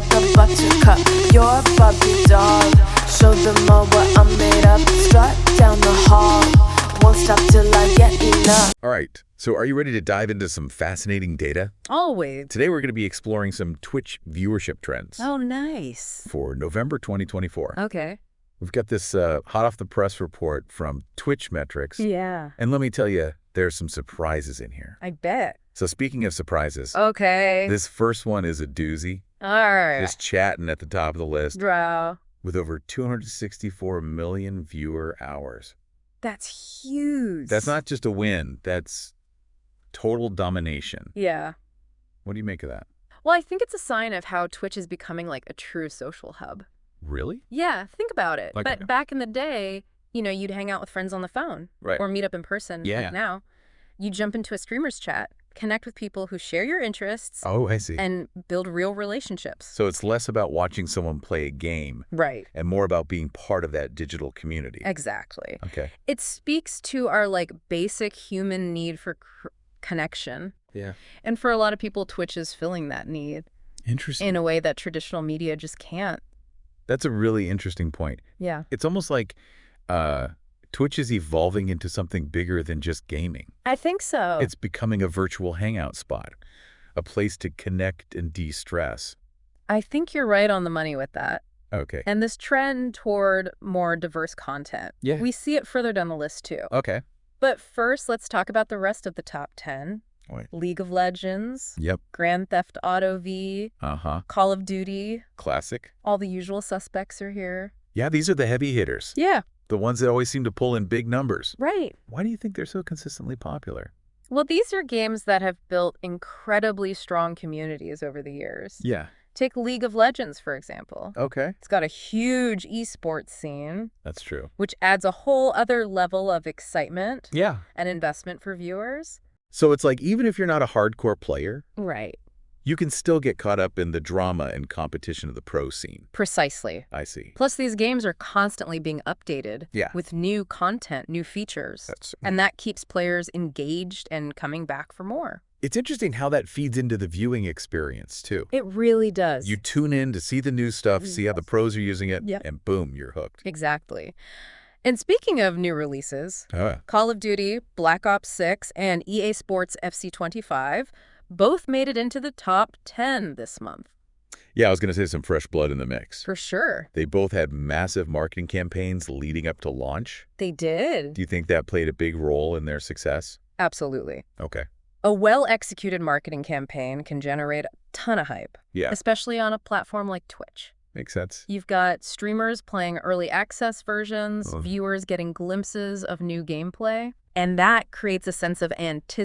like a buttercup. You're a Barbie doll. Show them all what I'm made of. Strut down the hall. Won't stop till I get enough. All right, so are you ready to dive into some fascinating data? Always. Today we're going to be exploring some Twitch viewership trends Oh, nice. for November 2024. Okay. We've got this hot-off-the-press report from Twitch metrics. Yeah. And let me tell you, there's some surprises in here. I bet. So speaking of surprises, Okay. this first one is a doozy. All right. Just chatting at the top of the list Bro. with over 264 million viewer hours. That's huge. That's not just a win. That's total domination. Yeah. What do you make of that? Well, I think it's a sign of how Twitch is becoming like a true social hub. Really? Yeah, think about it. Like, but back in the day, you'd hang out with friends on the phone. Right. Or meet up in person. Yeah. Like now, you jump into a streamer's chat, connect with people who share your interests, Oh, I see. and build real relationships. So it's less about watching someone play a game Right. and more about being part of that digital community. Exactly. Okay. It speaks to our like basic human need for connection. Yeah. And for a lot of people, Twitch is filling that need Interesting. in a way that traditional media just can't. That's a really interesting point. Yeah. It's almost like Twitch is evolving into something bigger than just gaming. I think so. It's becoming a virtual hangout spot, a place to connect and de-stress. I think you're right on the money with that. Okay. And this trend toward more diverse content. Yeah. We see it further down the list too. Okay. But first, let's talk about the rest of the top 10. Right. League of Legends, Yep. Grand Theft Auto V, Uh-huh. Call of Duty. Classic. All the usual suspects are here. Yeah, these are the heavy hitters. Yeah, The ones that always seem to pull in big numbers. right. Why do you think they're so consistently popular? Well, these are games that have built incredibly strong communities over the years. Yeah. Take League of Legends, for example. Okay. It's got a huge esports scene, That's true. which adds a whole other level of excitement Yeah. and investment for viewers. So it's like even if you're not a hardcore player, Right. you can still get caught up in the drama and competition of the pro scene. Precisely. I see. Plus, these games are constantly being updated Yeah. with new content, new features. That's And that keeps players engaged and coming back for more. It's interesting how that feeds into the viewing experience, too. It really does. You tune in to see the new stuff, see how the pros are using it, Yep. and boom, you're hooked. Exactly. And speaking of new releases, Call of Duty, Black Ops 6, and EA Sports FC 25 both made it into the top 10 this month. Yeah, I was going to say some fresh blood in the mix. For sure. They both had massive marketing campaigns leading up to launch. They did. Do you think that played a big role in their success? Absolutely. Okay. A well-executed marketing campaign can generate a ton of hype, Yeah, especially on a platform like Twitch. makes sense. You've got streamers playing early access versions, Oh. viewers getting glimpses of new gameplay, and that creates a sense of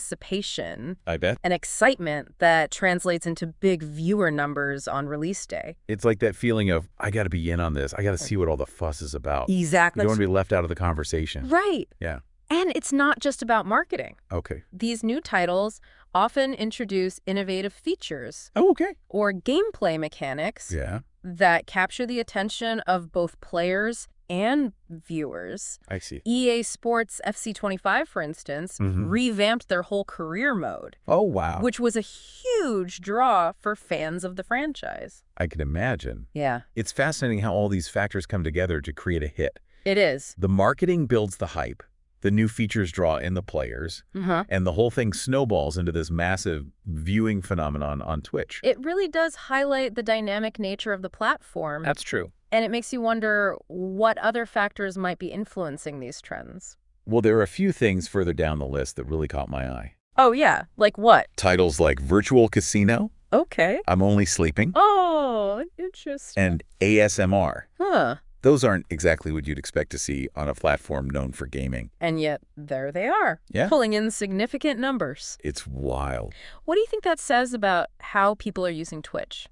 anticipation I bet. and excitement that translates into big viewer numbers on release day. It's like that feeling of, I got to be in on this. I got to see what all the fuss is about. Exactly. You don't want to be left out of the conversation. Right. Yeah. And it's not just about marketing. Okay. These new titles often introduce innovative features Oh, okay. or gameplay mechanics Yeah, that capture the attention of both players and viewers. I see. EA Sports FC 25, for instance, revamped their whole career mode, Oh, wow. which was a huge draw for fans of the franchise. I can imagine. Yeah, It's fascinating how all these factors come together to create a hit. it is. The marketing builds the hype, the new features draw in the players, and the whole thing snowballs into this massive viewing phenomenon on Twitch. It really does highlight the dynamic nature of the platform. That's true. And it makes you wonder what other factors might be influencing these trends. Well, there are a few things further down the list that really caught my eye. Oh, yeah. Like what? Titles like Virtual Casino, Okay. I'm Only Sleeping, Oh, interesting. and ASMR. Huh. Those aren't exactly what you'd expect to see on a platform known for gaming. And yet, there they are, Yeah. pulling in significant numbers. It's wild. What do you think that says about how people are using Twitch?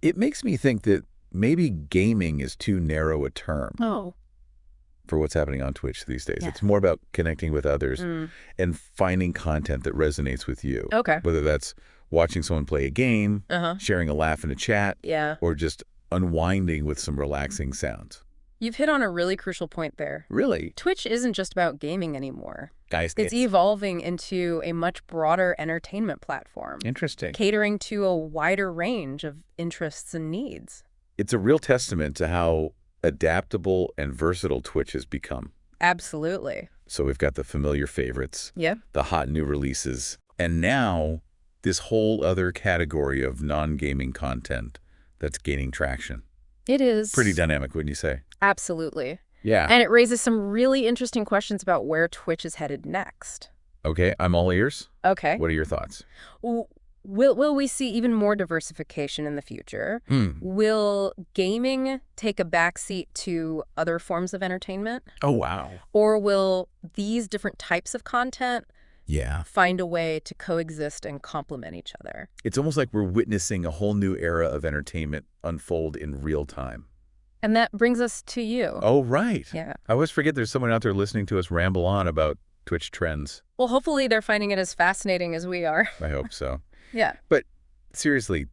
It makes me think that maybe gaming is too narrow a term Oh. for what's happening on Twitch these days. Yeah. It's more about connecting with others and finding content that resonates with you. Okay. Whether that's watching someone play a game, Uh-huh. sharing a laugh in a chat, Yeah. or just unwinding with some relaxing sounds. You've hit on a really crucial point there. Really? Twitch isn't just about gaming anymore. It's evolving into a much broader entertainment platform. Interesting. Catering to a wider range of interests and needs. It's a real testament to how adaptable and versatile Twitch has become. Absolutely. So we've got the familiar favorites, Yep. the hot new releases, and now this whole other category of non-gaming content that's gaining traction. It is. Pretty dynamic, wouldn't you say? Absolutely. Yeah. And it raises some really interesting questions about where Twitch is headed next. Okay, I'm all ears. Okay. What are your thoughts? Will we see even more diversification in the future? Will gaming take a backseat to other forms of entertainment? Oh, wow. Or will these different types of content find a way to coexist and complement each other? It's almost like we're witnessing a whole new era of entertainment unfold in real time. And that brings us to you. Oh, right. Yeah. I always forget there's someone out there listening to us ramble on about Twitch trends. Well, hopefully they're finding it as fascinating as we are. I hope so. Yeah. But seriously,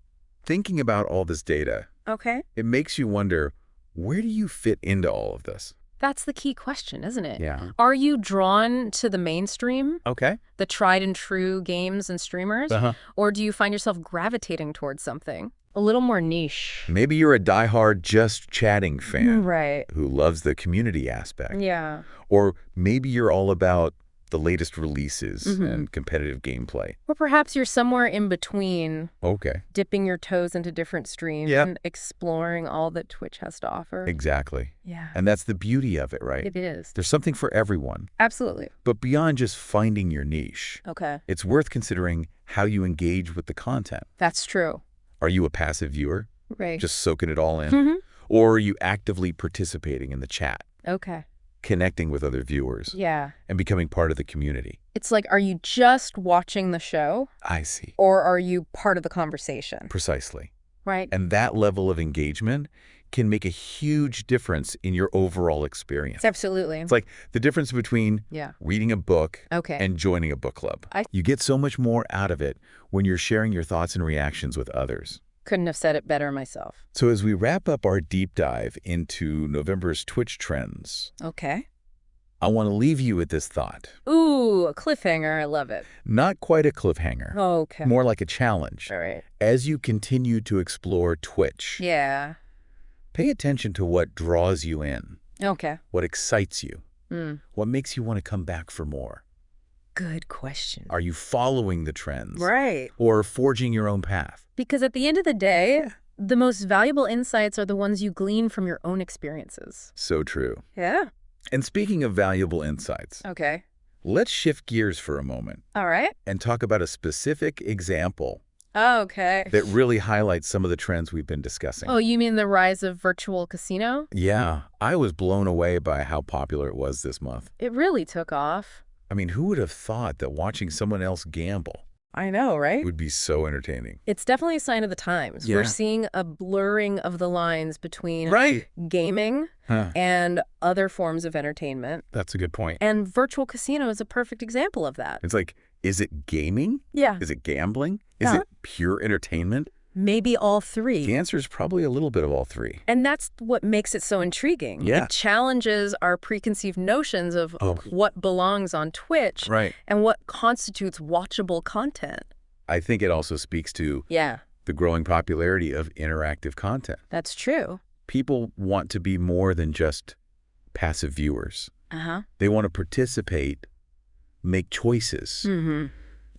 thinking about all this data, Okay. it makes you wonder, where do you fit into all of this? That's the key question, isn't it? Yeah. Are you drawn to the mainstream, Okay. the tried and true games and streamers? Or do you find yourself gravitating towards something a little more niche? Maybe you're a diehard just chatting fan. Right. Who loves the community aspect. Yeah. Or maybe you're all about the latest releases and competitive gameplay. Or perhaps you're somewhere in between, Okay. dipping your toes into different streams and exploring all that Twitch has to offer. Exactly. Yeah. And that's the beauty of it, right? It is. There's something for everyone. Absolutely. But beyond just finding your niche, Okay. it's worth considering how you engage with the content. That's true. Are you a passive viewer, Right. just soaking it all in? Or are you actively participating in the chat, Okay. connecting with other viewers, Yeah. and becoming part of the community? It's like, are you just watching the show? I see. Or are you part of the conversation? Precisely. Right. And that level of engagement can make a huge difference in your overall experience. Absolutely. It's like the difference between reading a book and joining a book club. You get so much more out of it when you're sharing your thoughts and reactions with others. Couldn't have said it better myself. So as we wrap up our deep dive into November's Twitch trends, Okay. I want to leave you with this thought. Ooh, a cliffhanger. I love it. Not quite a cliffhanger. Okay. More like a challenge. All right. As you continue to explore Twitch, Yeah. pay attention to what draws you in, Okay. what excites you, what makes you want to come back for more. Good question. Are you following the trends? Right. Or forging your own path? Because at the end of the day, the most valuable insights are the ones you glean from your own experiences. So true. Yeah. And speaking of valuable insights, Okay. let's shift gears for a moment All right. and talk about a specific example Okay. that really highlights some of the trends we've been discussing. Oh, you mean the rise of virtual casino? Yeah, I was blown away by how popular it was this month. It really took off. I mean, who would have thought that watching someone else gamble I know, right? would be so entertaining? It's definitely a sign of the times. Yeah. We're seeing a blurring of the lines between gaming and other forms of entertainment. That's a good point. And virtual casino is a perfect example of that. It's like, is it gaming? Yeah. Is it gambling? Is it pure entertainment? Maybe all three. The answer is probably a little bit of all three. And that's what makes it so intriguing. Yeah. It challenges our preconceived notions of what belongs on Twitch and what constitutes watchable content. I think it also speaks to the growing popularity of interactive content. That's true. People want to be more than just passive viewers. They want to participate, make choices,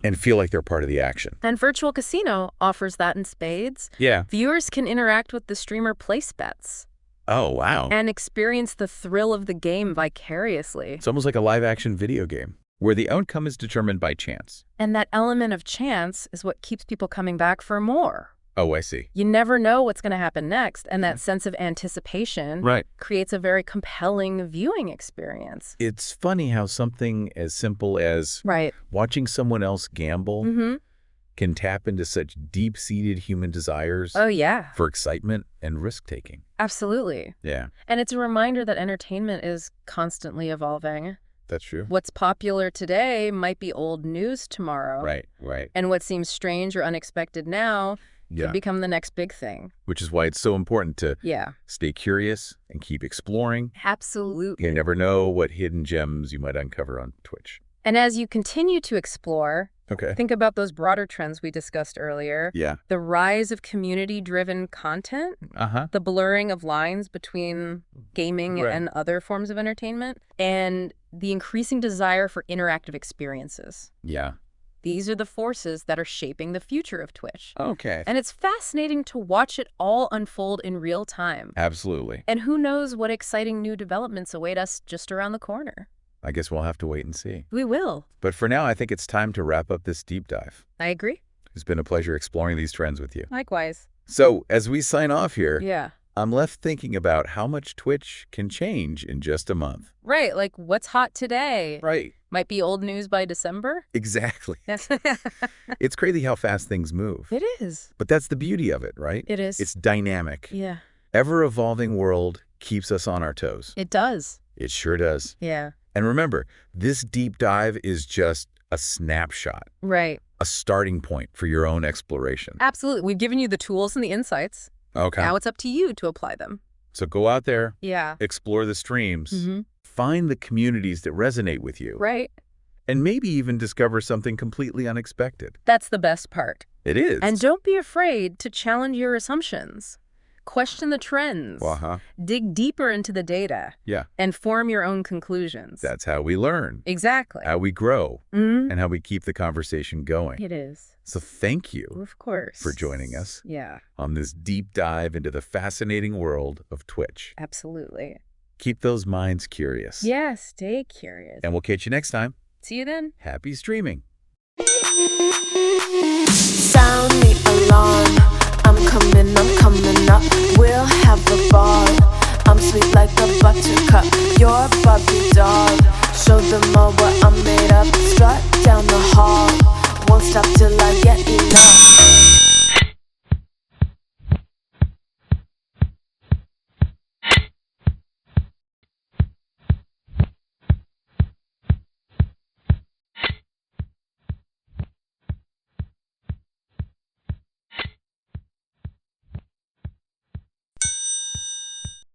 and feel like they're part of the action. And virtual casino offers that in spades. Yeah. Viewers can interact with the streamer place bets. Oh, wow. And experience the thrill of the game vicariously. It's almost like a live-action video game, where the outcome is determined by chance. And that element of chance is what keeps people coming back for more. Oh, I see. You never know what's going to happen next, and that sense of anticipation creates a very compelling viewing experience. It's funny how something as simple as watching someone else gamble can tap into such deep-seated human desires for excitement and risk-taking. Absolutely. Yeah. And it's a reminder that entertainment is constantly evolving. That's true. What's popular today might be old news tomorrow. Right. And what seems strange or unexpected now could become the next big thing. Which is why it's so important to stay curious and keep exploring. Absolutely. You never know what hidden gems you might uncover on Twitch. And as you continue to explore, think about those broader trends we discussed earlier. Yeah. The rise of community-driven content, the blurring of lines between gaming and other forms of entertainment, and the increasing desire for interactive experiences. Yeah. These are the forces that are shaping the future of Twitch. Okay. And it's fascinating to watch it all unfold in real time. Absolutely. And who knows what exciting new developments await us just around the corner. I guess we'll have to wait and see. We will. But for now, I think it's time to wrap up this deep dive. I agree. It's been a pleasure exploring these trends with you. Likewise. So, as we sign off here, I'm left thinking about how much Twitch can change in just a month. Right, like what's hot today? Right. Might be old news by December? Exactly. It's crazy how fast things move. It is. But that's the beauty of it, right? It is. It's dynamic. Yeah. Ever-evolving world keeps us on our toes. It does. It sure does. Yeah. And remember, this deep dive is just a snapshot. Right. A starting point for your own exploration. Absolutely. We've given you the tools and the insights. Okay. Now it's up to you to apply them. So go out there. Yeah. Explore the streams. Find the communities that resonate with you. Right. And maybe even discover something completely unexpected. That's the best part. It is. And don't be afraid to challenge your assumptions. Question the trends. Dig deeper into the data. Yeah. And form your own conclusions. That's how we learn. Exactly. How we grow. And how we keep the conversation going. It is. So thank you. Of course. For joining us. Yeah. On this deep dive into the fascinating world of Twitch. Absolutely. Keep those minds curious. Yeah, stay curious. And we'll catch you next time. See you then. Happy streaming. Sound the alarm. I'm coming up. We'll have a ball. I'm sweet like a buttercup. You're a Barbie doll. Show them all what I'm made of. Strut down the hall. Won't stop till I get enough.